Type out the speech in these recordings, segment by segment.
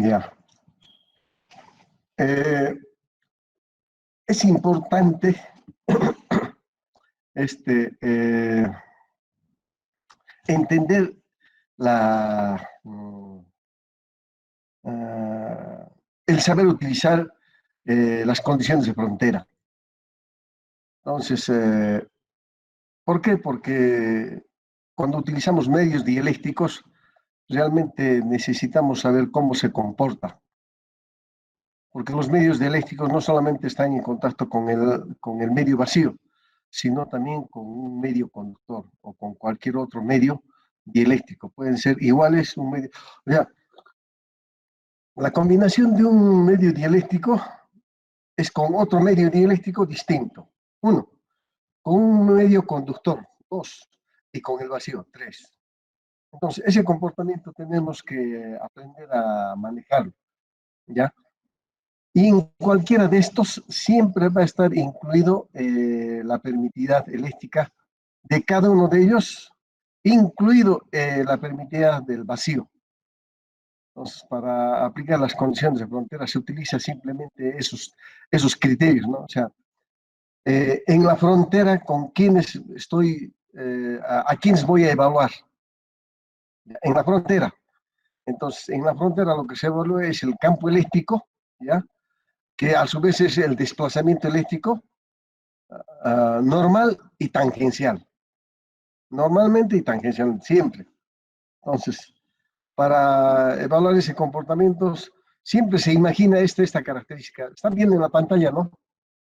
Ya. Es importante entender el saber utilizar las condiciones de frontera. Entonces, ¿por qué? Porque cuando utilizamos medios dialécticos, realmente necesitamos saber cómo se comporta. Porque los medios dialécticos no solamente están en contacto con el medio vacío, sino también con un medio conductor o con cualquier otro medio dialéctico. Pueden ser iguales, un medio... O sea, la combinación de un medio dialéctico es con otro medio dialéctico distinto. 1, con un medio conductor. 2, y con el vacío. 3. Entonces, ese comportamiento tenemos que aprender a manejarlo, ¿ya? Y en cualquiera de estos siempre va a estar incluido la permitividad eléctrica de cada uno de ellos, incluido la permitividad del vacío. Entonces, para aplicar las condiciones de frontera se utiliza simplemente esos criterios, ¿no? O sea, en la frontera, ¿con quiénes a quiénes voy a evaluar? En la frontera. Entonces, en la frontera lo que se evalúa es el campo eléctrico, ¿ya? Que a su vez es el desplazamiento eléctrico normal y tangencial. Normalmente y tangencial, siempre. Entonces, para evaluar ese comportamiento, siempre se imagina esta característica. Están viendo en la pantalla, ¿no?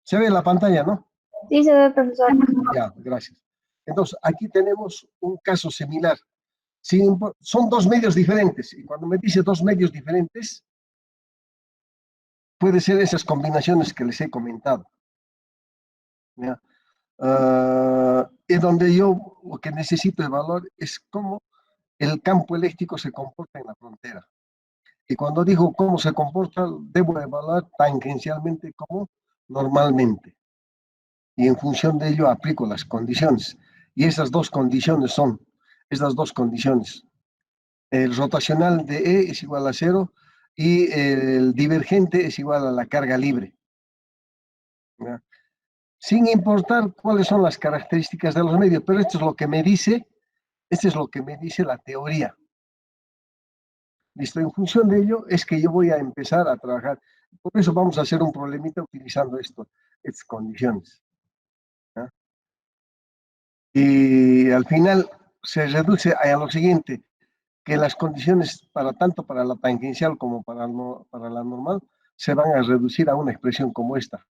Se ve en la pantalla, ¿no? Sí, se ve, profesor. Ya, gracias. Entonces, aquí tenemos un caso similar. Son dos medios diferentes, y cuando me dice dos medios diferentes, puede ser esas combinaciones que les he comentado. ¿Ya? Y donde yo lo que necesito evaluar es cómo el campo eléctrico se comporta en la frontera. Y cuando digo cómo se comporta, debo evaluar tangencialmente como normalmente. Y en función de ello aplico las condiciones. Y esas dos condiciones son, estas dos condiciones. El rotacional de E es igual a 0 y el divergente es igual a la carga libre. ¿Ya? Sin importar cuáles son las características de los medios, pero esto es lo que me dice la teoría. Listo, en función de ello es que yo voy a empezar a trabajar. Por eso vamos a hacer un problemita utilizando estas condiciones. ¿Ya? Y al final se reduce a lo siguiente, que las condiciones tanto para la tangencial como para la normal se van a reducir a una expresión como esta.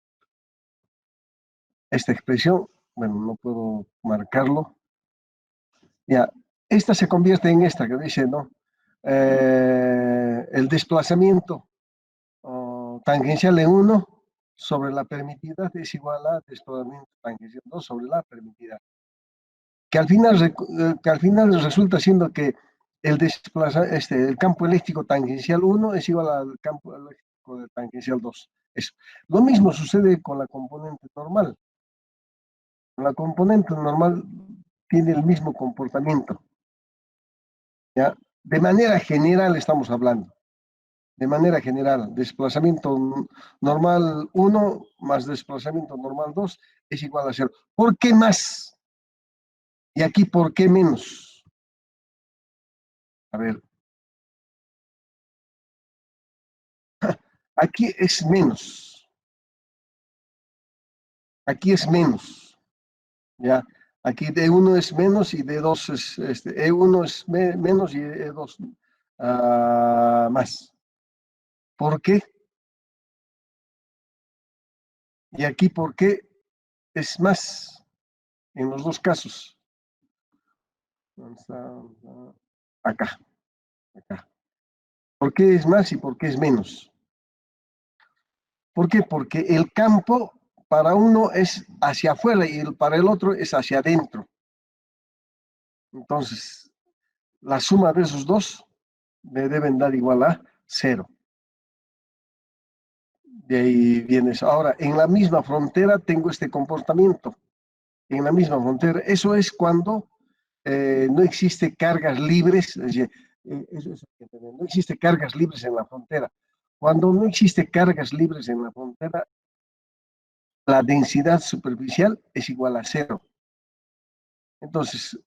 Esta expresión, bueno, no puedo marcarlo. Ya, esta se convierte en esta que dice, ¿no? El desplazamiento tangencial en 1 sobre la permitida es igual a desplazamiento tangencial 2 sobre la permitida. Que al final resulta siendo que el campo eléctrico tangencial 1 es igual al campo eléctrico de tangencial 2. Eso. Lo mismo sucede con la componente normal. La componente normal tiene el mismo comportamiento. ¿Ya? De manera general estamos hablando. De manera general, desplazamiento normal 1 más desplazamiento normal 2 es igual a 0. ¿Por qué más? Y aquí, ¿por qué menos? A ver. Aquí es menos. Aquí es menos. ¿Ya? Aquí D1 es menos y D2 es, E1 es menos y E2 más. ¿Por qué? Y aquí, ¿por qué es más? En los dos casos. Acá. ¿Por qué es más y por qué es menos? ¿Por qué? Porque el campo para uno es hacia afuera y para el otro es hacia adentro. Entonces, la suma de esos dos me deben dar igual a 0. De ahí vienes. Ahora, en la misma frontera tengo este comportamiento. En la misma frontera. Eso es cuando no existe cargas libres. Es decir, Eso es lo que entender. No existe cargas libres en la frontera. Cuando no existe cargas libres en la frontera, la densidad superficial es igual a cero. Entonces,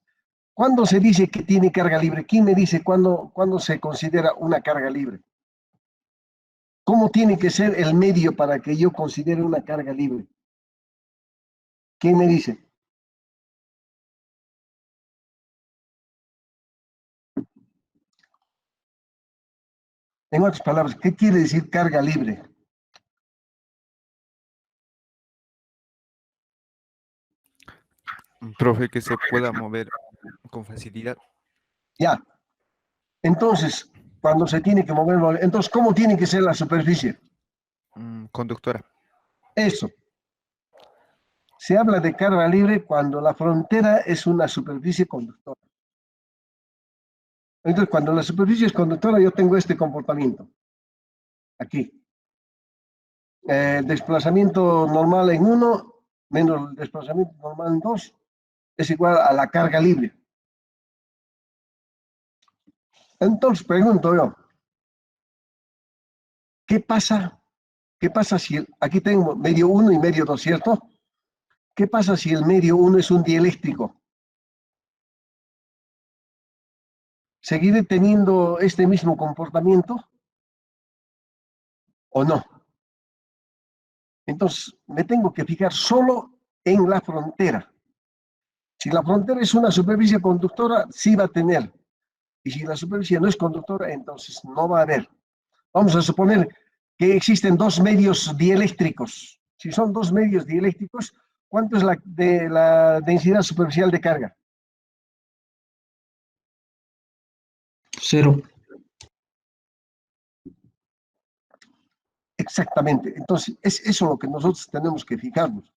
¿cuándo se dice que tiene carga libre? ¿Quién me dice cuándo se considera una carga libre? ¿Cómo tiene que ser el medio para que yo considere una carga libre? ¿Quién me dice? En otras palabras, ¿qué quiere decir carga libre? Profe, que se pueda mover con facilidad. Ya. Entonces, cuando se tiene que mover, entonces, ¿cómo tiene que ser la superficie? Conductora. Eso. Se habla de carga libre cuando la frontera es una superficie conductora. Entonces, cuando la superficie es conductora, yo tengo este comportamiento. Aquí. El desplazamiento normal en 1 menos el desplazamiento normal en 2 es igual a la carga libre. Entonces, pregunto yo, ¿qué pasa? ¿Qué pasa si aquí tengo medio 1 y medio 2, ¿cierto? ¿Qué pasa si el medio 1 es un dieléctrico? ¿Seguiré teniendo este mismo comportamiento o no? Entonces, me tengo que fijar solo en la frontera. Si la frontera es una superficie conductora, sí va a tener. Y si la superficie no es conductora, entonces no va a haber. Vamos a suponer que existen dos medios dieléctricos. Si son dos medios dieléctricos, ¿cuánto es la densidad superficial de carga? Cero. Exactamente. Entonces, es eso lo que nosotros tenemos que fijarnos.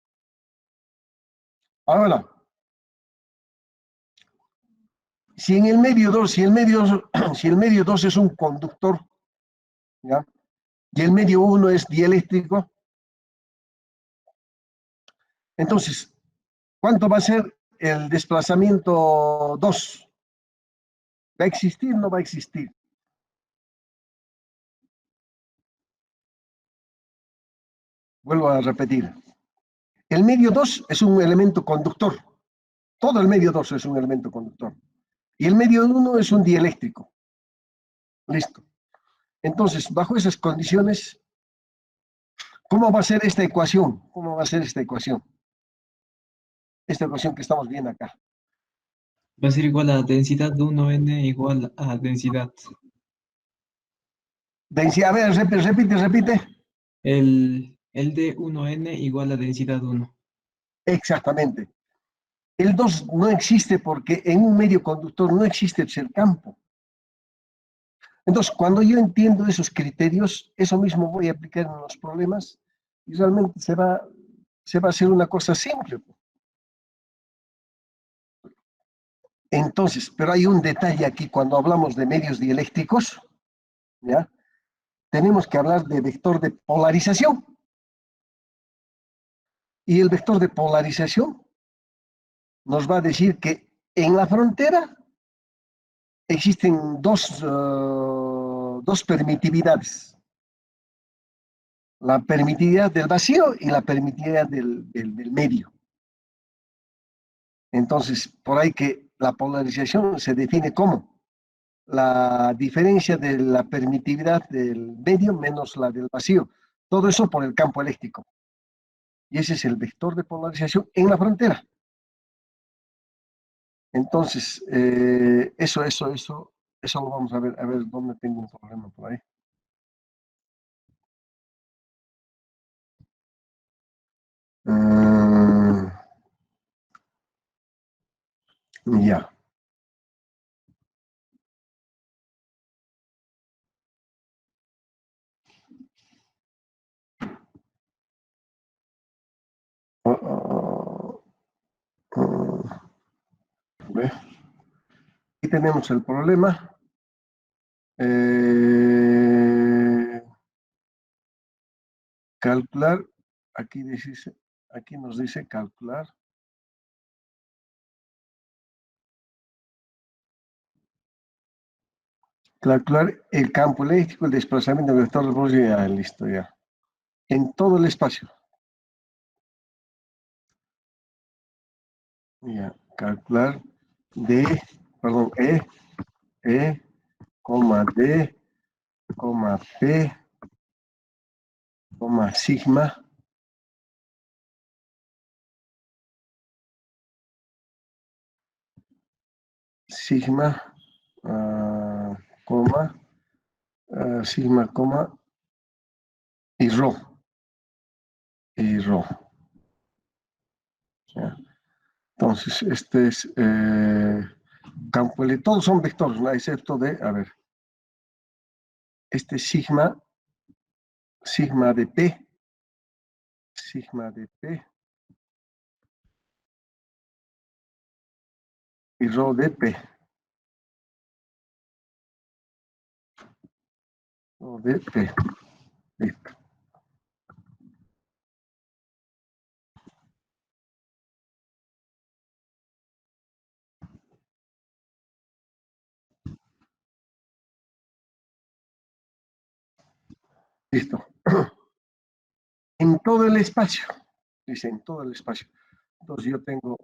Ahora, si en el medio 2, si el medio 2 es un conductor, ¿ya? Y el medio 1 es dieléctrico, entonces, ¿cuánto va a ser el desplazamiento 2? ¿Va a existir o no va a existir? Vuelvo a repetir. El medio 2 es un elemento conductor. Todo el medio 2 es un elemento conductor. Y el medio 1 es un dieléctrico. Listo. Entonces, bajo esas condiciones, ¿cómo va a ser esta ecuación? ¿Cómo va a ser esta ecuación? Esta ecuación que estamos viendo acá. Va a ser igual a densidad 1n igual a densidad. Densidad, a ver, repite. El de 1n igual a densidad 1. Exactamente. El 2 no existe porque en un medio conductor no existe el campo. Entonces, cuando yo entiendo esos criterios, eso mismo voy a aplicar en los problemas y realmente se va a hacer una cosa simple. Entonces, pero hay un detalle aquí cuando hablamos de medios dieléctricos, ¿ya? Tenemos que hablar de vector de polarización. Y el vector de polarización nos va a decir que en la frontera existen dos permitividades. La permitividad del vacío y la permitividad del medio. Entonces, por ahí que la polarización se define como la diferencia de la permitividad del medio menos la del vacío. Todo eso por el campo eléctrico. Y ese es el vector de polarización en la frontera. Entonces, eso lo vamos a ver dónde tengo un problema por ahí. Ya. Ve. Aquí tenemos el problema. Calcular, aquí nos dice calcular. Calcular el campo eléctrico, el desplazamiento del vector de Gauss, ya, listo, ya. En todo el espacio. Ya, calcular E, coma D, coma P, coma sigma, coma, sigma, coma, y rho, ¿ya? Entonces, este es campo eléctrico, todos son vectores, ¿no? Excepto de, a ver, este sigma de P, y rho de P, listo. Listo. En todo el espacio, dice, en todo el espacio. Entonces yo tengo,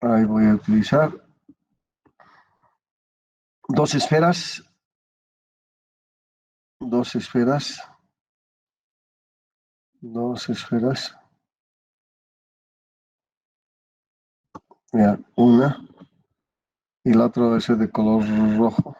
ahí voy a utilizar dos esferas, ya, una, y la otra debe ser de color rojo.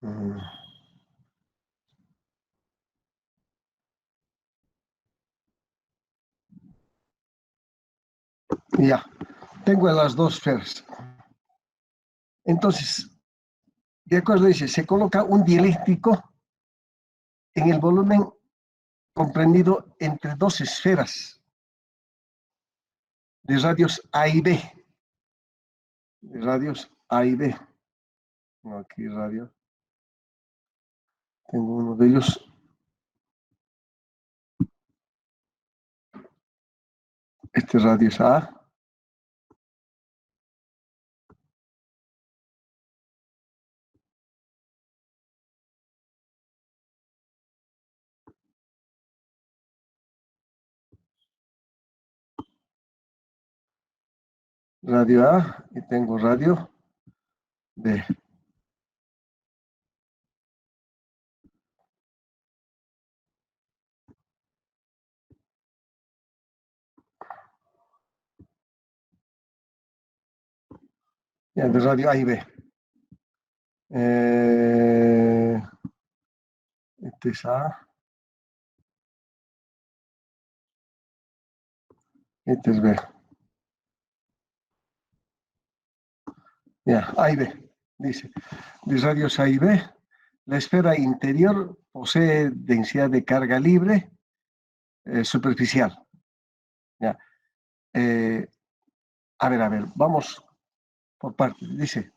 Mm. Ya, tengo las dos esferas. Entonces, de acuerdo, dice, se coloca un dieléctrico en el volumen comprendido entre dos esferas de radios A y B. Aquí radio. Tengo uno de ellos. Este radio es A. Radio A y tengo radio B. Ya, de radio A y B. Este es A. Este es B. Ya, A y B. Dice, de radios A y B, la esfera interior posee densidad de carga libre superficial. Ya. A ver, vamos por partes. Dice,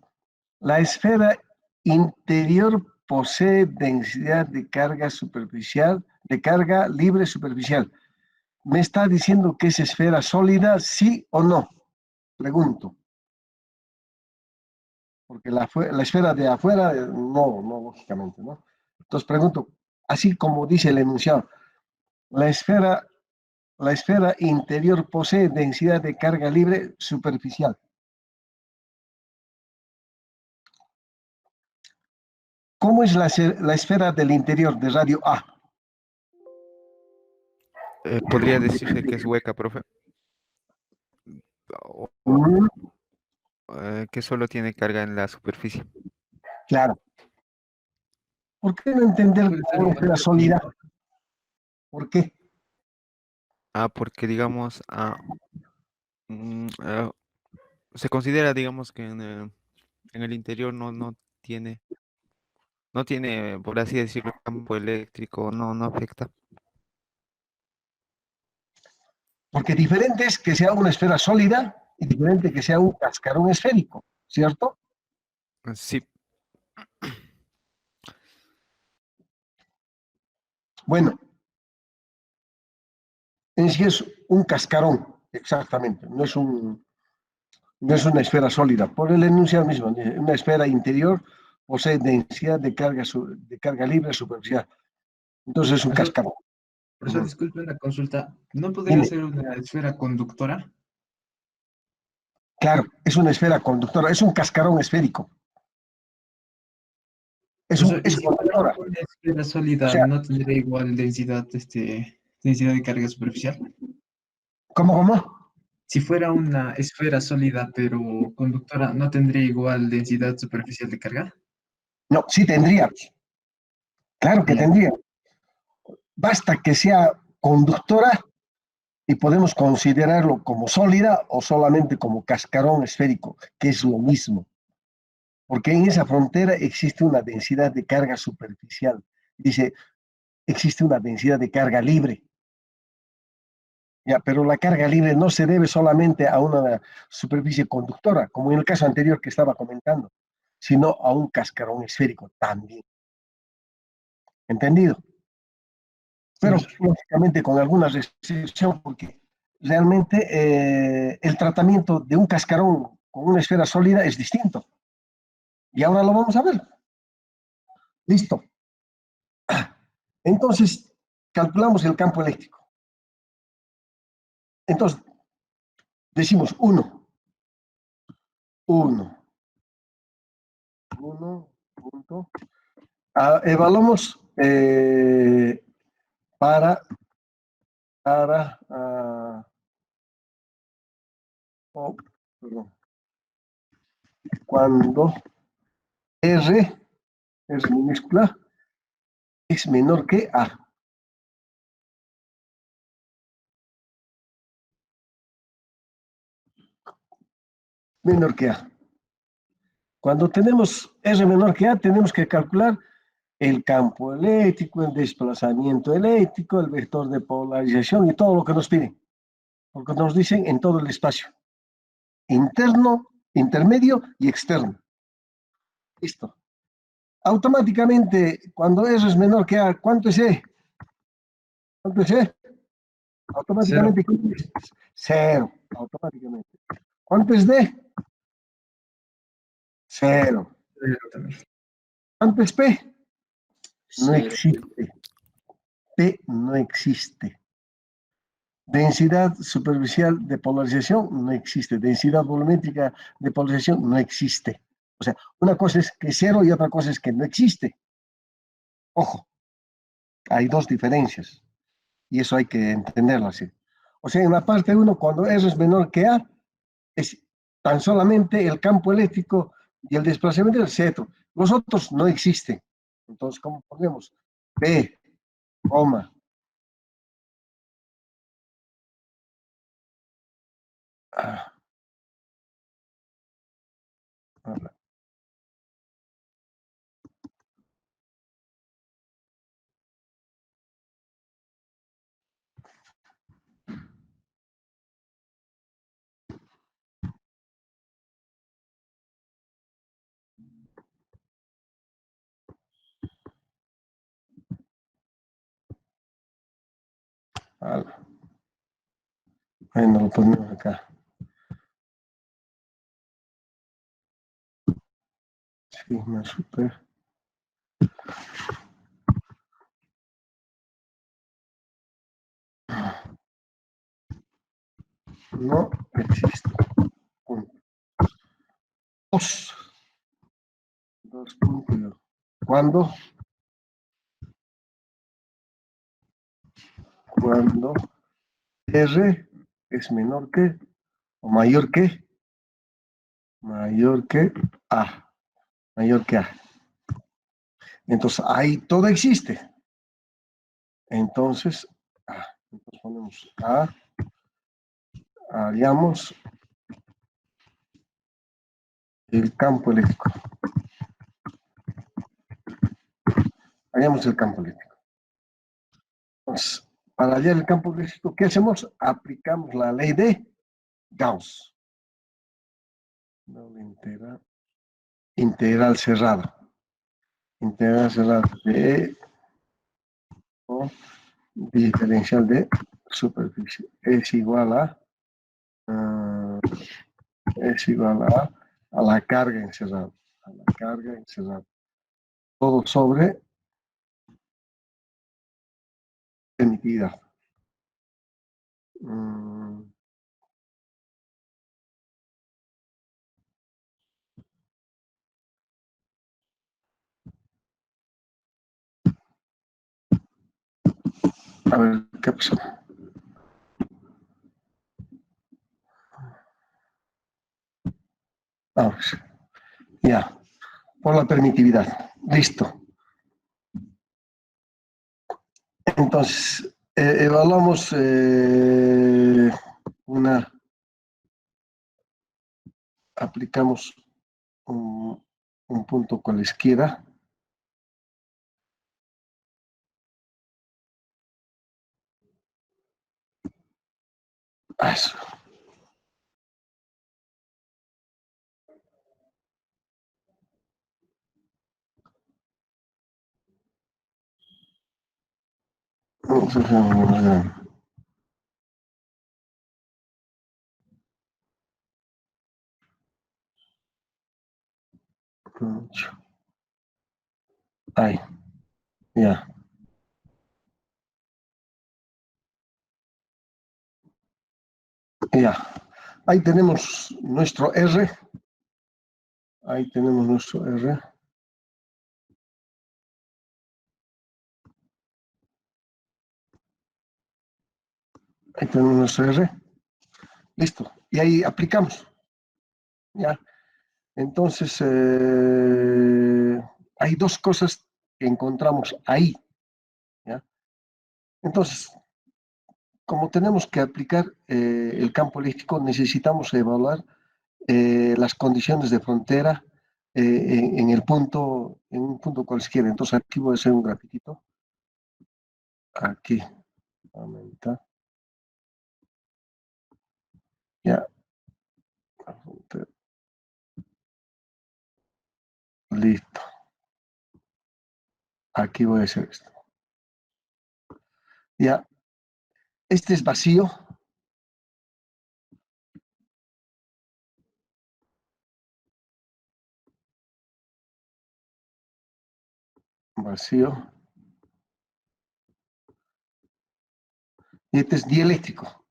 la esfera interior posee densidad de carga superficial, de carga libre superficial. ¿Me está diciendo que es esfera sólida, sí o no? Pregunto. Porque la esfera de afuera, no, lógicamente, ¿no? Entonces pregunto, así como dice el enunciado, la esfera interior posee densidad de carga libre superficial. ¿Cómo es la esfera del interior de radio A? Podría decirse que es hueca, profe. O que solo tiene carga en la superficie. Claro. ¿Por qué no entender Puede ser una esfera sólida? ¿Por qué? Porque digamos, se considera, digamos, que en el interior no tiene, por así decirlo, campo eléctrico, no afecta. Porque diferente es que sea una esfera sólida y diferente que sea un cascarón esférico, ¿cierto? Sí. Bueno, en sí es un cascarón, exactamente, no es una esfera sólida. Por el enunciado mismo, una esfera interior posee densidad de carga libre superficial. Entonces es un Profesor, cascarón. profesor, Ujú. disculpe una consulta. ¿No podría Dime, ser una esfera conductora? claro, es una esfera conductora, es un cascarón esférico, Profesor, ¿y es si fuera conductora. una esfera O sólida, sea, no tendría igual densidad, densidad de carga superficial? ¿cómo? Si fuera una esfera sólida pero conductora, ¿no tendría igual densidad superficial de carga? No, sí tendría, claro Ah, que ya. tendría. Basta que sea conductora y podemos considerarlo como sólida o solamente como cascarón esférico, que es lo mismo, porque en esa frontera existe una densidad de carga superficial. Dice, existe una densidad de carga libre. Ya, pero la carga libre no se debe solamente a una superficie conductora, como en el caso anterior que estaba comentando, sino a un cascarón esférico también. ¿Entendido? Sí, Pero profesor. lógicamente con alguna restricción, porque realmente el tratamiento de un cascarón con una esfera sólida es distinto. Y ahora lo vamos a ver. Listo. Entonces, calculamos el campo eléctrico. Entonces, decimos 1 punto. Evaluamos para, oh, perdón, cuando R minúscula, es menor que A. Menor que A. Cuando tenemos R menor que A, tenemos que calcular el campo eléctrico, el desplazamiento eléctrico, el vector de polarización y todo lo que nos piden. Porque nos dicen en todo el espacio. Interno, intermedio y externo. Listo. Automáticamente, cuando R es menor que A, ¿cuánto es E? ¿Cuánto es E? Cero. Automáticamente, cero. Automáticamente. ¿Cuánto es D? Cero. Cero también. ¿Cuánto es P? No Cero. existe. P no existe. Densidad superficial de polarización no existe. Densidad volumétrica de polarización no existe. O sea, una cosa es que cero y otra cosa es que no existe. Ojo, hay dos diferencias y eso hay que entenderlo así. O sea, en la parte 1, cuando R es menor que A, es tan solamente el campo eléctrico y el desplazamiento del centro. Los otros no existen. Entonces, ¿cómo ponemos? P, coma, ah, bueno, lo ponemos acá. Sigma super. No existe. Dos. Dos puntos. ¿Cuándo? Cuando R es menor que o mayor que A. Mayor que A. Entonces, ahí todo existe. Entonces, entonces ponemos A, haríamos el campo eléctrico. Haríamos el campo eléctrico. Entonces, Para hallar el campo eléctrico, ¿qué hacemos? Aplicamos la ley de Gauss. Doble integral cerrada. Integral cerrada de o diferencial de superficie es igual a la carga encerrada. A la carga encerrada. Todo sobre permitida. A ver, ¿qué pasó? Vamos. Ya. Por la permitividad. Listo. Entonces, evaluamos aplicamos un punto cualesquiera. Eso. Vamos a hacer una ahí, ya. Ya. Ahí tenemos nuestro R. Ahí tenemos nuestro R. Ahí tenemos nuestro R. Listo. Y ahí aplicamos. Ya. Entonces, hay dos cosas que encontramos ahí. ¿Ya? Entonces, como tenemos que aplicar el campo eléctrico, necesitamos evaluar las condiciones de frontera en un punto cualquiera. Entonces, aquí voy a hacer un grafitito. Aquí, aumenta. Ya. Listo. Aquí voy a hacer esto. Ya. Este es vacío. Vacío. Y este es dieléctrico.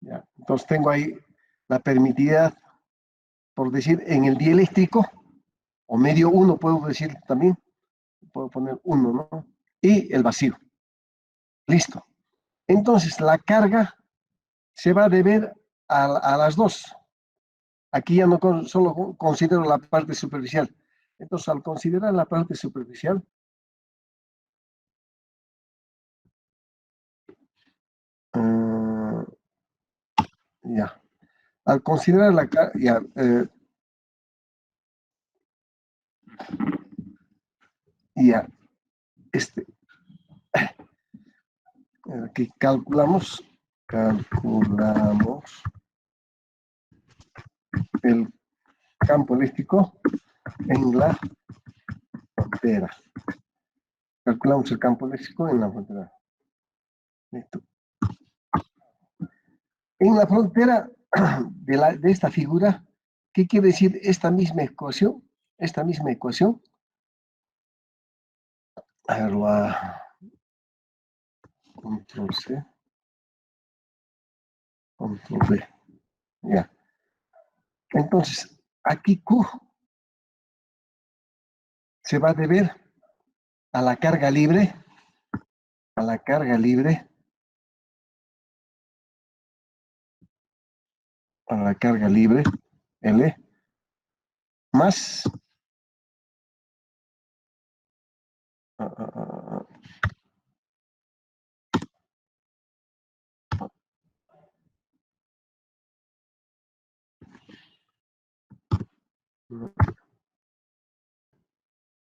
¿Ya? Entonces tengo ahí la permitividad, por decir, en el dieléctrico, o medio 1 puedo decir también, puedo poner 1, ¿no? Y el vacío. Listo. Entonces la carga se va a deber a las dos. Aquí ya no solo considero la parte superficial. Entonces, al considerar la parte superficial, ya. Al considerar la carga, ya, ya, este, aquí calculamos el campo eléctrico en la frontera. Calculamos el campo eléctrico en la frontera. Listo. En la frontera de esta figura, ¿qué quiere decir esta misma ecuación? Esta misma ecuación. A ver, control C, control V. Ya. Entonces, aquí Q se va a deber a la carga libre, a la carga libre, a la carga libre, L, más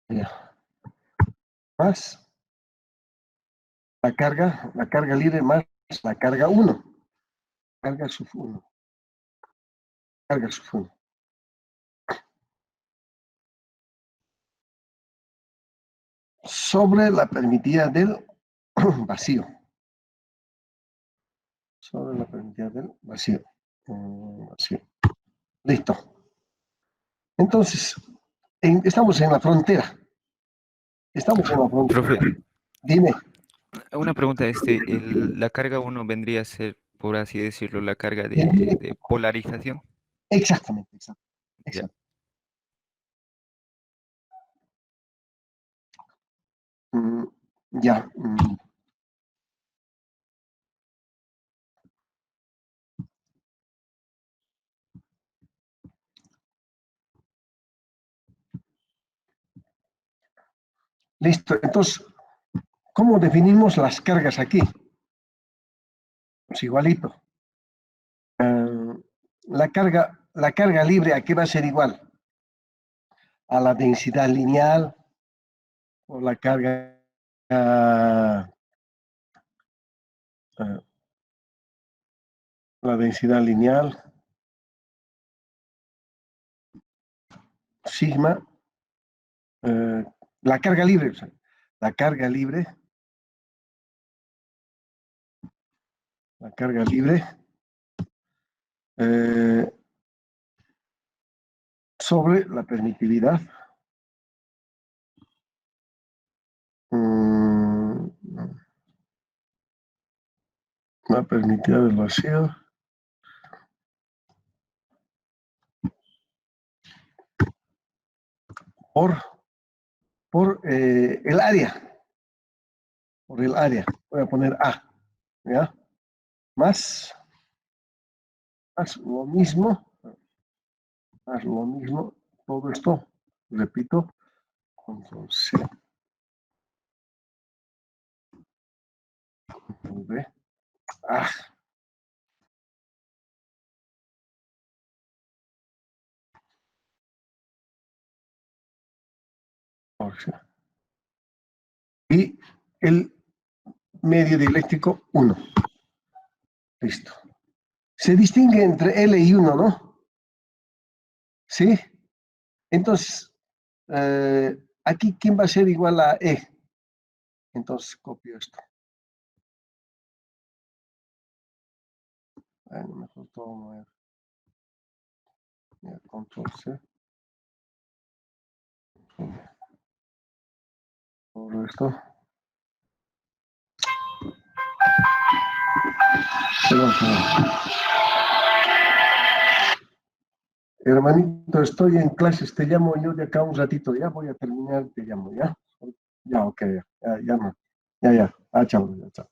Ya. Más la carga libre más la carga 1. Carga sub 1. Carga sub 1. Sobre la permitida del vacío. Sobre la permitida del vacío. Vacío. Listo. Entonces, estamos en la frontera. Estamos en la frontera. Profe, Dime. una pregunta, la carga uno vendría a ser, por así decirlo, la carga Dime. de polarización. Exactamente, exacto. Ya. Exacto. Ya. Listo. Entonces, ¿cómo definimos las cargas aquí? Pues igualito. La carga libre, ¿a qué va a ser igual? A la densidad lineal o la carga la densidad lineal, sigma, la carga libre, o sea, la carga libre, sobre la permitividad. La permitividad del vacío. Por el área. Por el área. Voy a poner A. ¿Ya? Más lo mismo. Más lo mismo. Todo esto, repito, control C. Control V. Ah. Y el medio dieléctrico 1. Listo. Se distingue entre L y 1, ¿no? ¿Sí? Entonces, aquí, ¿quién va a ser igual a E? Entonces, copio esto. Bueno, mejor todo mover. Control C. Todo esto. Perdón. Hermanito, estoy en clases, te llamo yo de acá un ratito, ya voy a terminar, te llamo, ¿ya? Ya, ok, ya no. Ya. Ah, chao, ya, chao.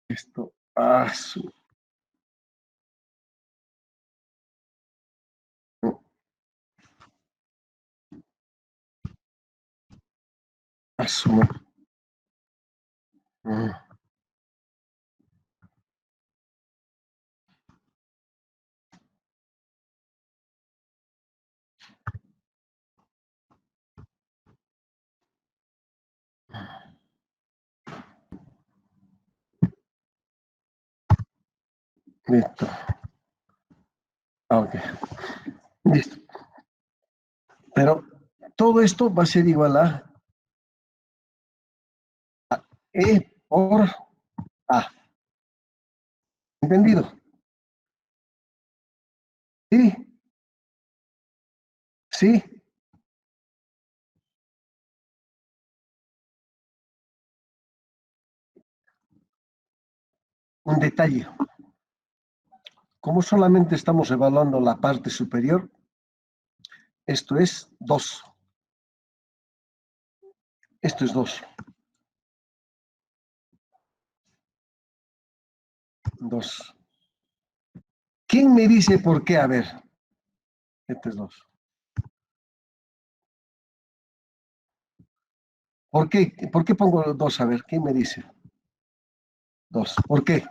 Esto, asumo. Listo. Ok. Listo. Pero todo esto va a ser igual a E por A. ¿Entendido? Sí. Sí. Un detalle. Como solamente estamos evaluando la parte superior, esto es 2. Esto es 2. 2. ¿Quién me dice por qué? A ver. Este es 2. ¿Por qué? ¿Por qué pongo 2? A ver, ¿quién me dice? 2. ¿Por qué?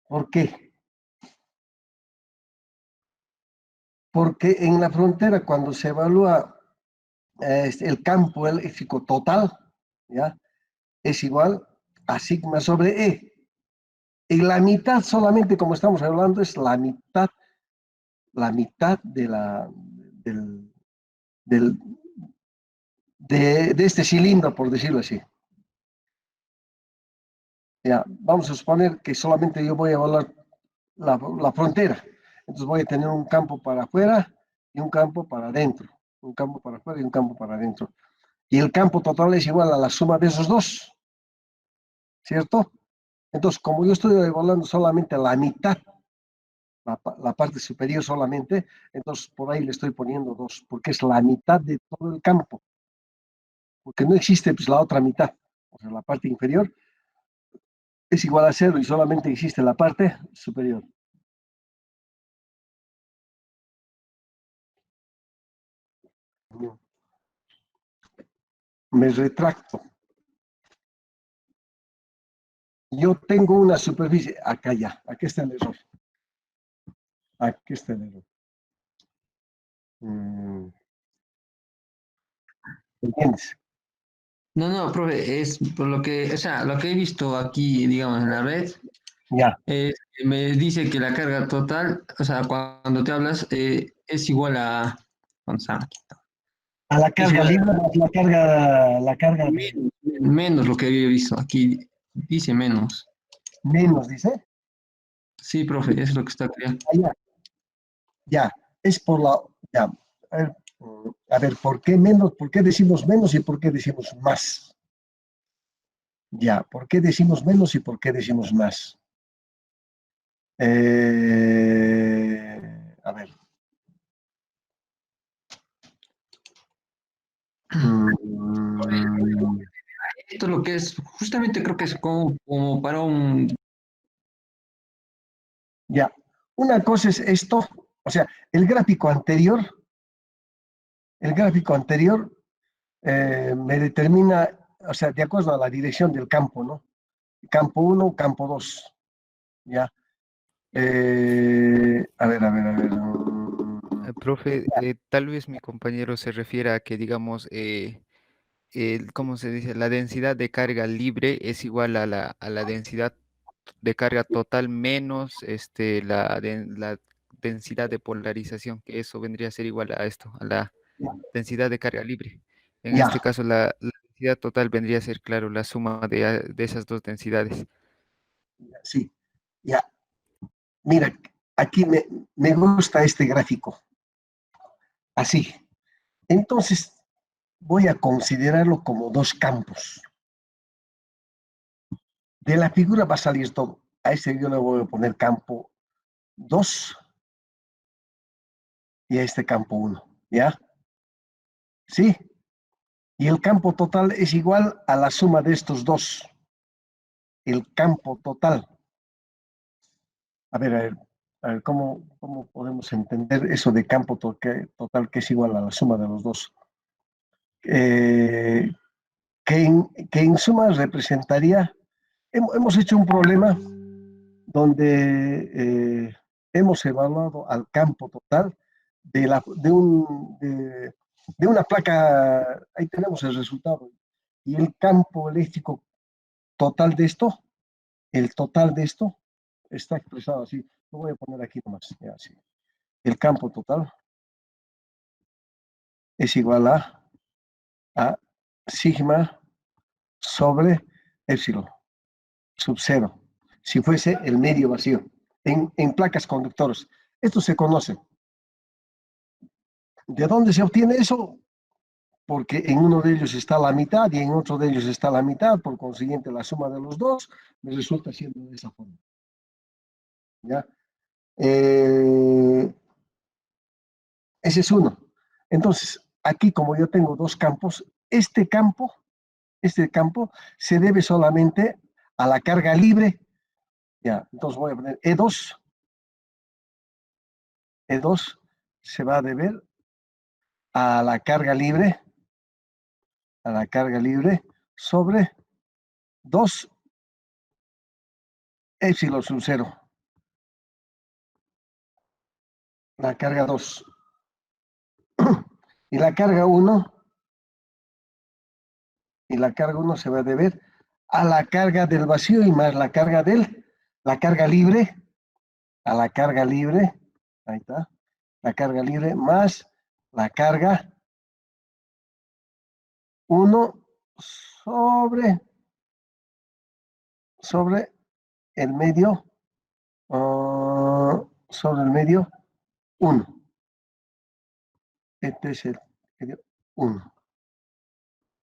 ¿Por qué? Porque en la frontera, cuando se evalúa el campo eléctrico total, ¿ya? Es igual a sigma sobre E. Y la mitad solamente, como estamos hablando, es la mitad de del, de este cilindro, por decirlo así. Ya, vamos a suponer que solamente yo voy a evaluar la frontera. Entonces voy a tener un campo para afuera y un campo para adentro. Un campo para afuera y un campo para adentro. Y el campo total es igual a la suma de esos dos, ¿cierto? Entonces, como yo estoy evaluando solamente la mitad, la parte superior solamente, entonces por ahí le estoy poniendo 2, porque es la mitad de todo el campo, porque no existe pues, la otra mitad, o sea, la parte inferior es igual a 0 y solamente existe la parte superior. Me retracto. Yo tengo una superficie, acá ya, aquí está el error. Aquí está el error. ¿Entiendes? No, no, profe, es por lo que, o sea, lo que he visto aquí, digamos, en la red, Ya. me dice que la carga total, o sea, cuando te hablas, es igual a, ¿cuánto está? A la Es carga igual libre más la carga a menos lo que había visto aquí, dice menos. menos, dice. Sí, profe, es lo que está acá. Allá. Ya, es por la. Ya. A ver, ¿por qué menos? ¿Por qué decimos menos y por qué decimos más? Ya, ¿por qué decimos menos y por qué decimos más? A ver. Mm, Esto es lo que es, justamente creo que es como para un... ya, una cosa es esto, o sea, el gráfico anterior me determina, o sea, de acuerdo a la dirección del campo, ¿no? Campo 1, campo 2, ¿ya? A ver. Profe, tal vez mi compañero se refiera a que, digamos, ¿cómo se dice? La densidad de carga libre es igual a la densidad de carga total menos la densidad de polarización, que eso vendría a ser igual a esto, a la densidad de carga libre. En Ya, este caso, la densidad total vendría a ser, claro, la suma de esas dos densidades. sí, ya. Mira, aquí me gusta este gráfico, así. Entonces, voy a considerarlo como dos campos. De la figura va a salir todo. A este yo le voy a poner campo 2 y a este campo 1, ¿ya? ¿Sí? Y el campo total es igual a la suma de estos dos. El campo total. A ver, ¿cómo podemos entender eso de campo total que es igual a la suma de los dos? Eh, que en suma representaría, hemos hecho un problema donde hemos evaluado al campo total de una placa, ahí tenemos el resultado, y el campo eléctrico total de esto, el total de esto, está expresado así, lo voy a poner aquí nomás, ya, así. El campo total es igual a sigma sobre epsilon, sub cero, si fuese el medio vacío, en placas conductoras. Esto se conoce. ¿De dónde se obtiene eso? Porque en uno de ellos está la mitad y en otro de ellos está la mitad, por consiguiente la suma de los dos me resulta siendo de esa forma. ¿Ya? Ese es uno. Entonces, aquí como yo tengo dos campos, este campo se debe solamente a la carga libre. Ya, entonces voy a poner E2. E2 se va a deber a la carga libre, sobre 2 epsilon sub 0. La carga 2. Y la carga 1, se va a deber a la carga del vacío y más la carga libre, a la carga libre, ahí está, la carga libre más la carga 1 sobre el medio, sobre el medio 1. Este es el medio 1.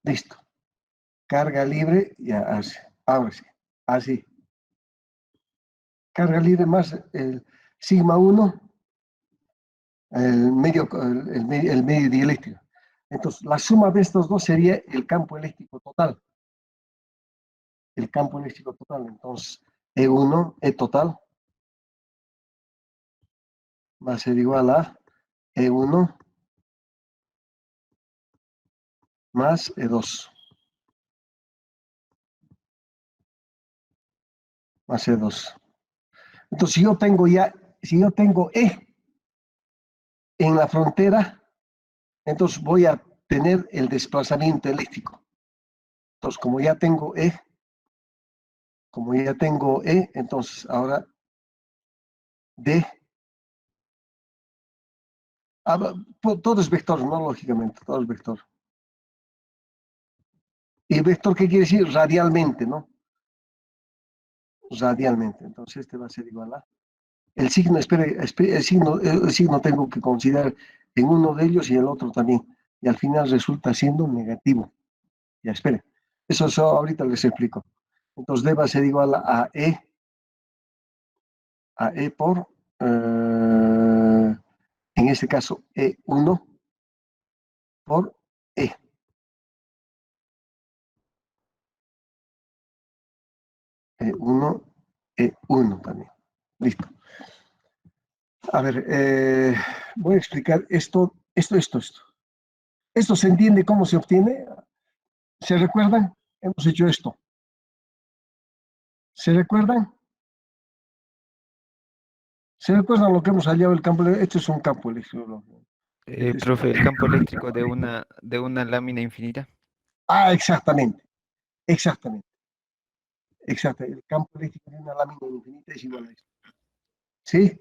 Listo. Carga libre, ya así. Ahora sí. Así. Carga libre más el sigma 1, el medio dieléctrico. Entonces, la suma de estos dos sería el campo eléctrico total. El campo eléctrico total. Entonces, E1, E total, va a ser igual a E1 más E2. Más E2. Entonces, si yo tengo E en la frontera, entonces voy a tener el desplazamiento eléctrico. Entonces, como ya tengo E, entonces ahora D, todo es vector, ¿no? Lógicamente, todo es vector. ¿Y vector qué quiere decir? Radialmente, ¿no? Radialmente. Entonces, este va a ser igual a... El signo, el signo tengo que considerar en uno de ellos y el otro también. Y al final resulta siendo negativo. Ya, espere. Eso ahorita les explico. Entonces, D va a ser igual a E por, en este caso, E1 por E. E1, E1 también. Listo. A ver, voy a explicar esto. ¿Esto se entiende cómo se obtiene? ¿Se recuerdan? Hemos hecho esto. ¿Se recuerdan? ¿Se recuerdan lo que hemos hallado el campo? Esto es un campo eléctrico. Profe, el campo eléctrico de una lámina infinita. Exactamente. Exactamente. El campo eléctrico de una lámina infinita es igual a esto. ¿Sí?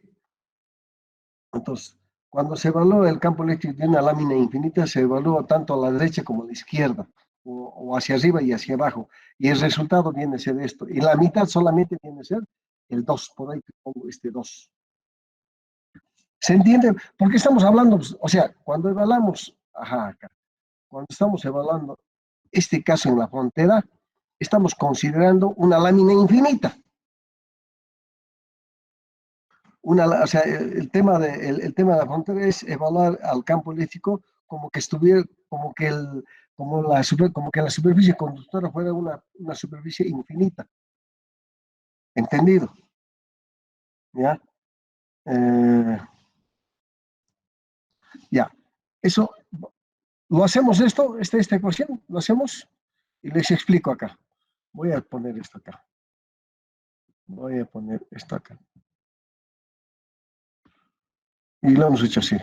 Entonces, cuando se evalúa el campo eléctrico de una lámina infinita, se evalúa tanto a la derecha como a la izquierda, o hacia arriba y hacia abajo. Y el resultado viene a ser esto. Y la mitad solamente viene a ser el 2. Por ahí pongo este 2. ¿Se entiende? Porque estamos hablando, o sea, cuando evaluamos, cuando estamos evaluando este caso en la frontera, estamos considerando una lámina infinita. O sea, el tema de la frontera es evaluar al campo eléctrico como que estuviera, como que la superficie conductora fuera una superficie infinita. ¿Entendido? ¿Ya? Ya. Eso, lo hacemos esta ecuación, lo hacemos y les explico acá. Voy a poner esto acá. Y lo hemos hecho así.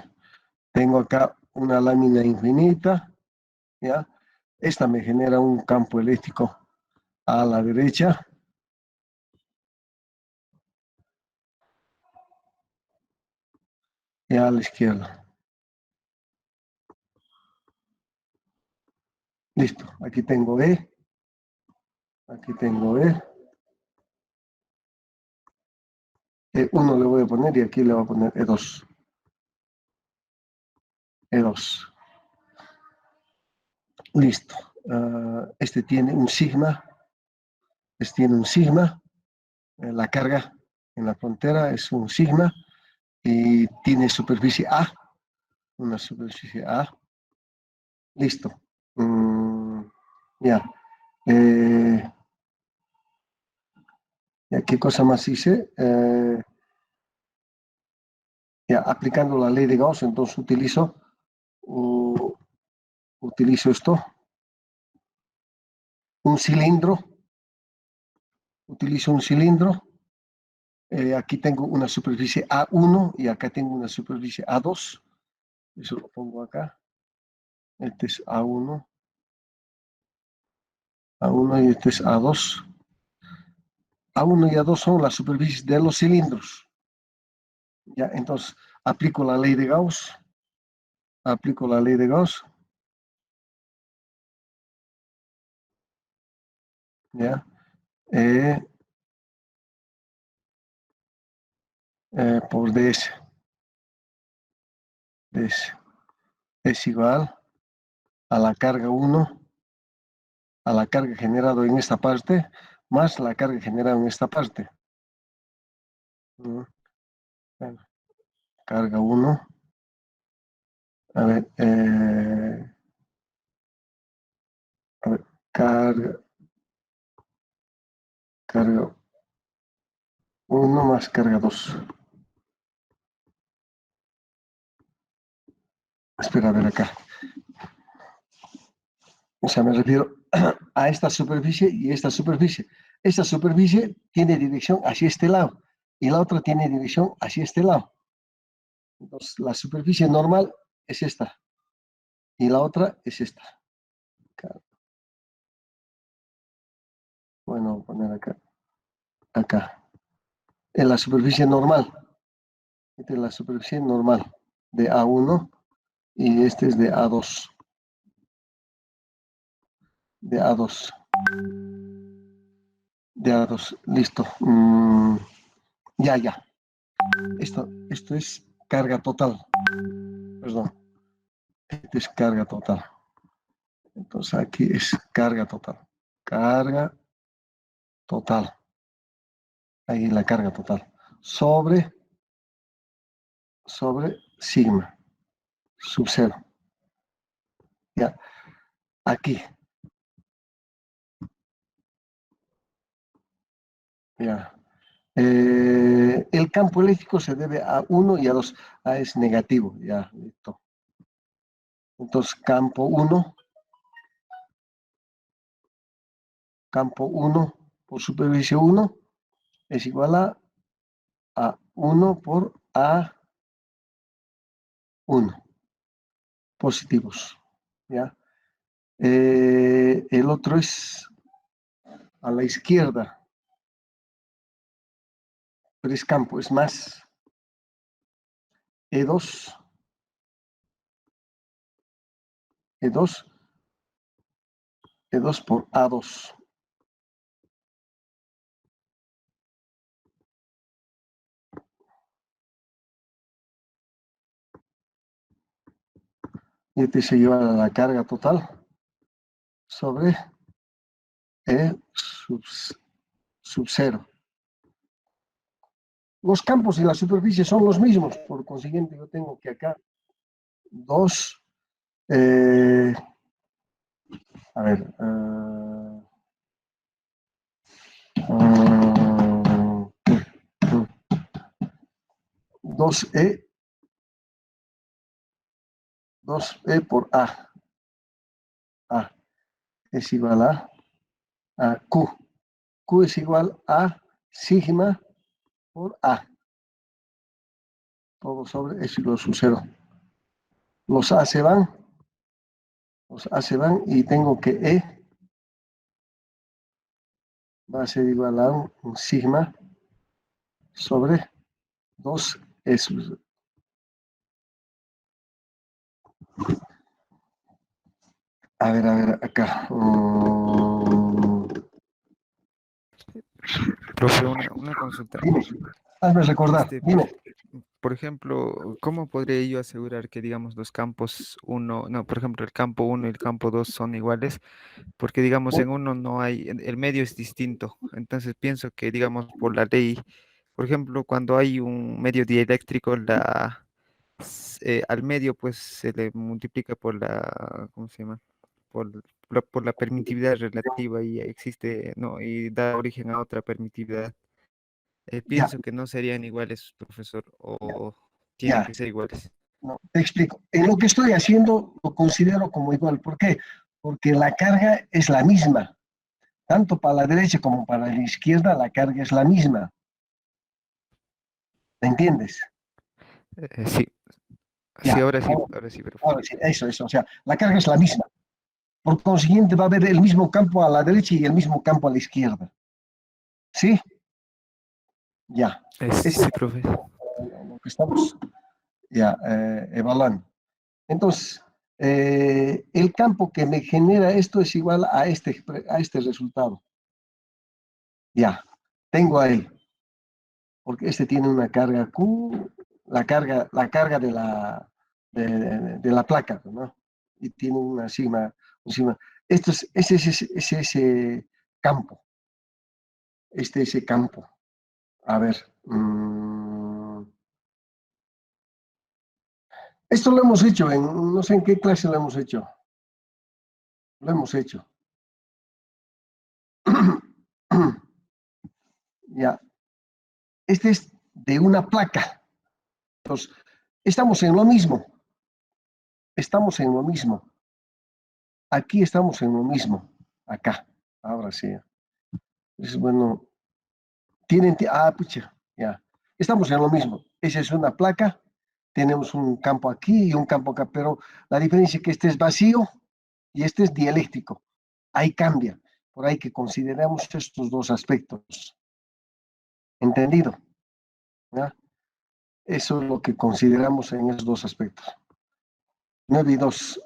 Tengo acá una lámina infinita, ¿ya? Esta me genera un campo eléctrico a la derecha. Y a la izquierda. Listo. Aquí tengo E. Aquí tengo E. E1 le voy a poner y aquí le voy a poner E2. E2. Listo. Este tiene un sigma. La carga en la frontera es un sigma. Y tiene superficie A. Una superficie A. Listo. Ya. ¿Qué cosa más hice? Ya, aplicando la ley de Gauss, entonces utilizo esto. Utilizo un cilindro. Aquí tengo una superficie A1 y acá tengo una superficie A2. Eso lo pongo acá. Este es A1, A1 y este es A2. A1 y A2 son las superficies de los cilindros. Ya, entonces aplico la ley de Gauss. Aplico la ley de Gauss. Ya. Por ds. ds es igual a la carga 1, a la carga generada en esta parte, más la carga generada en esta parte. Carga 1. A ver, carga 1 más carga 2. Espera, a ver acá. O sea, me refiero a esta superficie y esta superficie. Esta superficie tiene dirección hacia este lado y la otra tiene dirección hacia este lado. Entonces, la superficie normal es esta y la otra es esta. Bueno, voy a poner acá. Acá. En la superficie normal. Esta es la superficie normal de A1 y este es de A2. De A2. De A2. Listo. Ya. Esto es carga total. Perdón. Esto es carga total. Entonces aquí es carga total. Carga total. Ahí la carga total. Sobre sigma. Sub 0. Ya. Aquí. Ya. El campo eléctrico se debe a 1 y a 2. Es negativo. Ya, listo. Entonces, campo 1 por superficie 1 es igual a 1 por A1. Positivos. ¿Ya? El otro es a la izquierda. Pero es campo, es más E2 por A2. Y este se lleva a la carga total sobre E sub 0. Los campos y la superficie son los mismos, por consiguiente yo tengo que acá 2, a ver, 2E por A. A es igual a Q. Q es igual a sigma por A. Todo sobre es igual a sub 0. Los A se van y tengo que E va a ser igual a un sigma sobre 2 E sub 0. A ver, acá. Profe, una consulta. Dime, hazme recordar, dime. Por ejemplo, ¿cómo podría yo asegurar que, digamos, los campos por ejemplo, el campo 1 y el campo 2 son iguales? Porque, digamos, en uno no hay, el medio es distinto. Entonces pienso que, digamos, por la ley, por ejemplo, cuando hay un medio dieléctrico, al medio pues se le multiplica por ¿cómo se llama? Por la permitividad relativa y existe, ¿no? Y da origen a otra permitividad. Ya, Pienso que no serían iguales, profesor, o tienen ya. que ser iguales. No, te explico. En lo que estoy haciendo lo considero como igual. ¿Por qué? Porque la carga es la misma. Tanto para la derecha como para la izquierda, la carga es la misma. ¿Me entiendes? Sí, Sí, Ya, ahora sí, profe. ahora sí, eso. O sea, la carga es la misma. Por consiguiente, va a haber el mismo campo a la derecha y el mismo campo a la izquierda. ¿Sí? Ya. Ese Sí, profe. lo que estamos ya evaluando. Entonces, el campo que me genera esto es igual a este resultado. Ya, tengo ahí, porque este tiene una carga Q, la carga de la placa, ¿no? Y tiene una sigma, un sigma. Ese campo, ese campo. A ver, esto lo hemos hecho, no sé en qué clase lo hemos hecho. Lo hemos hecho. Ya, este es de una placa. Entonces, estamos en lo mismo. Estamos en lo mismo. Aquí estamos en lo mismo. Acá. Ahora sí. Es bueno. Pucha, ya. Estamos en lo mismo. Esa es una placa. Tenemos un campo aquí y un campo acá, pero la diferencia es que este es vacío y este es dieléctrico. Ahí cambia. Por ahí que consideramos estos dos aspectos. ¿Entendido? ¿Ya? Eso es lo que consideramos en esos dos aspectos. 9 y 2.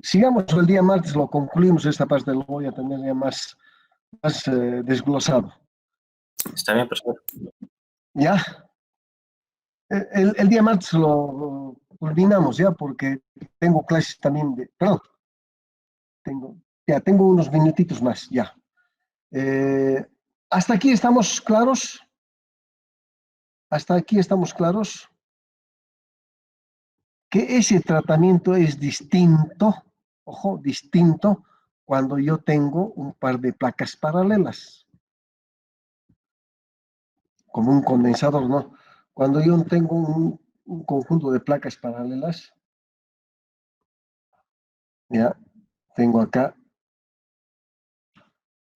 Sigamos el día martes, lo concluimos esta parte, lo voy a tener ya más desglosado. Está bien, profesor. ¿Ya? El día martes lo culminamos ya porque tengo clases también perdón, tengo unos minutitos más, ya. ¿Hasta aquí estamos claros? ¿Hasta aquí estamos claros? Que ese tratamiento es distinto, ojo, distinto, cuando yo tengo un par de placas paralelas, como un condensador, ¿no? Cuando yo tengo un conjunto de placas paralelas, ya tengo acá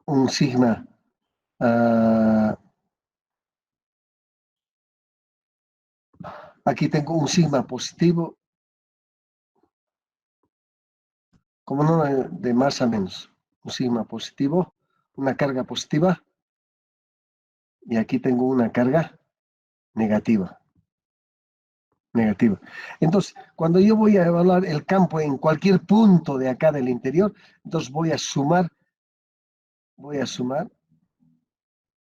un sigma, aquí tengo un sigma positivo, como no de más a menos, un sigma positivo, una carga positiva, y aquí tengo una carga negativa. Negativa. Entonces, cuando yo voy a evaluar el campo en cualquier punto de acá del interior, entonces voy a sumar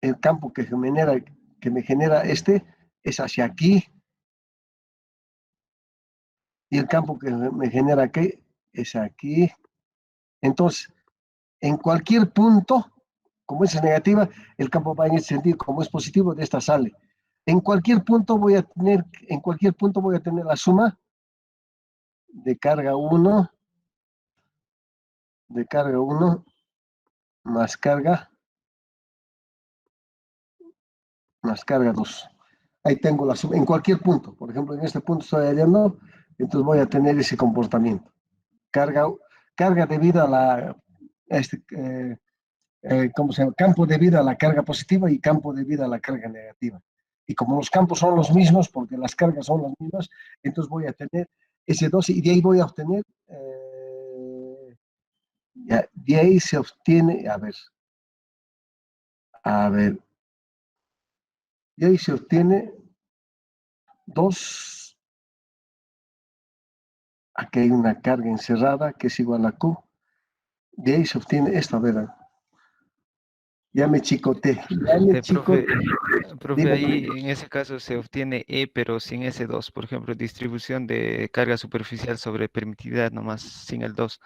el campo que me genera este es hacia aquí, y el campo que me genera aquí es aquí. Entonces, en cualquier punto, como es negativa, el campo va en ese sentido, como es positivo, de esta sale. En cualquier punto voy a tener la suma de carga 1 más carga 2. Ahí tengo la suma, en cualquier punto. Por ejemplo, en este punto estoy hallando, entonces voy a tener ese comportamiento. Carga debido a ¿cómo se llama? Campo debido a la carga positiva y campo debido a la carga negativa. Y como los campos son los mismos, porque las cargas son las mismas, entonces voy a tener ese 2 y de ahí voy a obtener, de ahí se obtiene, a ver, de ahí se obtiene 2, aquí hay una carga encerrada que es igual a Q, de ahí se obtiene esto, a ver, ya me chicoté, Profe, Dime, ahí en ese caso se obtiene E, pero sin ese 2. Por ejemplo, distribución de carga superficial sobre permitividad, nomás sin el 2,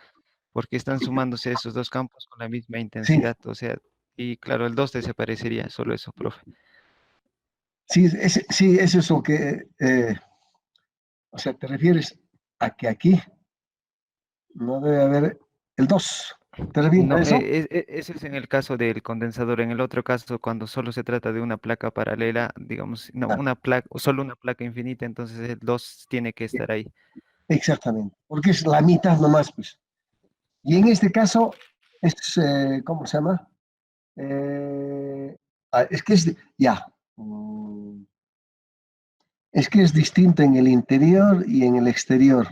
porque están sumándose esos dos campos con la misma sí, intensidad. O sea, y claro, el 2 desaparecería, solo eso, profe. sí, es eso que, o sea, te refieres a que aquí no debe haber el 2. ¿Te refieres a No, eso? ese es en el caso del condensador. En el otro caso, cuando solo se trata de una placa paralela, digamos, no, Ah, una placa, solo una placa infinita, entonces el 2 tiene que estar ahí. exactamente, porque es la mitad nomás, pues. Y en este caso, es, ¿cómo se llama? Es que ya. Es que es distinto en el interior y en el exterior.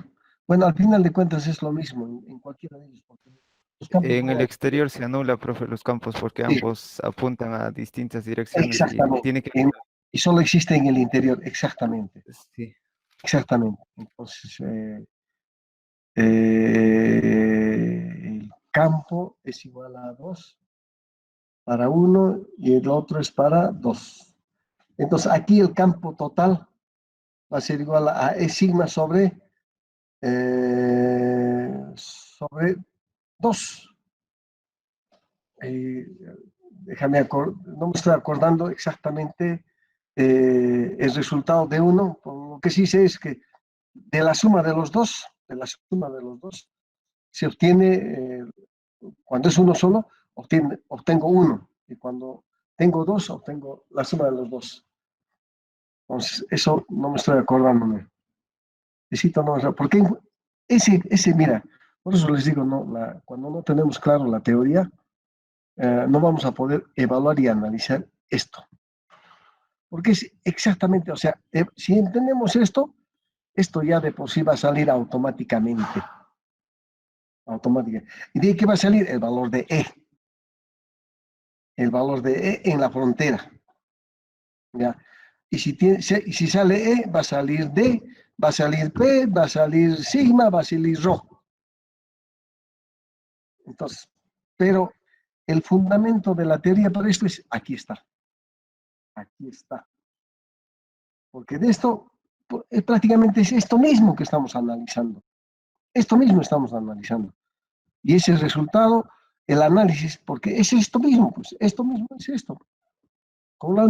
Bueno, al final de cuentas es lo mismo en cualquiera de ellos. Porque los campos En el no- exterior se anula, profe, los campos porque Sí, ambos apuntan a distintas direcciones y exactamente. tiene que... Y solo existe en el interior, exactamente. Sí. Exactamente. Entonces, el campo es igual a 2 para 1 y el otro es para 2. Entonces, aquí el campo total va a ser igual a E sigma sobre 2. Déjame no me estoy acordando exactamente el resultado de uno. Lo que sí sé es que de la suma de los dos, se obtiene, cuando es uno solo, obtengo 1. Y cuando tengo 2, obtengo la suma de los 2. Entonces, eso no me estoy acordando. Necesito no, porque mira, por eso les digo, no, cuando no tenemos claro la teoría, no vamos a poder evaluar y analizar esto. Porque es exactamente, o sea, si entendemos esto ya de por sí va a salir automáticamente. ¿Y de qué va a salir? El valor de E. El valor de E en la frontera. ¿Ya? Y si sale E, va a salir D, va a salir P, va a salir sigma, va a salir rho. Entonces, pero el fundamento de la teoría para esto es, aquí está. Aquí está. Porque de esto, prácticamente es esto mismo que estamos analizando. Esto mismo estamos analizando. Y ese resultado, el análisis, porque es esto mismo, pues esto mismo es esto. Con la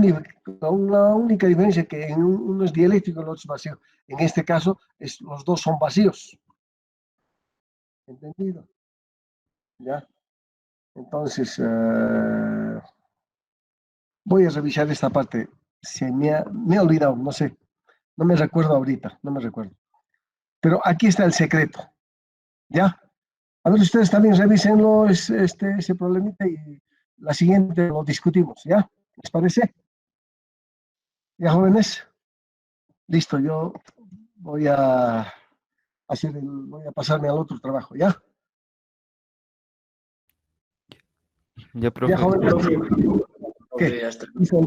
única diferencia que en uno es dieléctrico y el otro es vacío. En este caso, los dos son vacíos. ¿Entendido? ¿Ya? Entonces, voy a revisar esta parte. Me ha olvidado, no sé. No me recuerdo ahorita, no me recuerdo. Pero aquí está el secreto. ¿Ya? A ver, ustedes también revísenlo, ese problemita, y la siguiente lo discutimos. ¿Ya? ¿Les parece? ¿Ya, jóvenes? Listo, yo voy a voy a pasarme al otro trabajo. ¿Ya? Ya, ¿Ya, profe. jóvenes? Profe, ¿Qué? hasta Listo.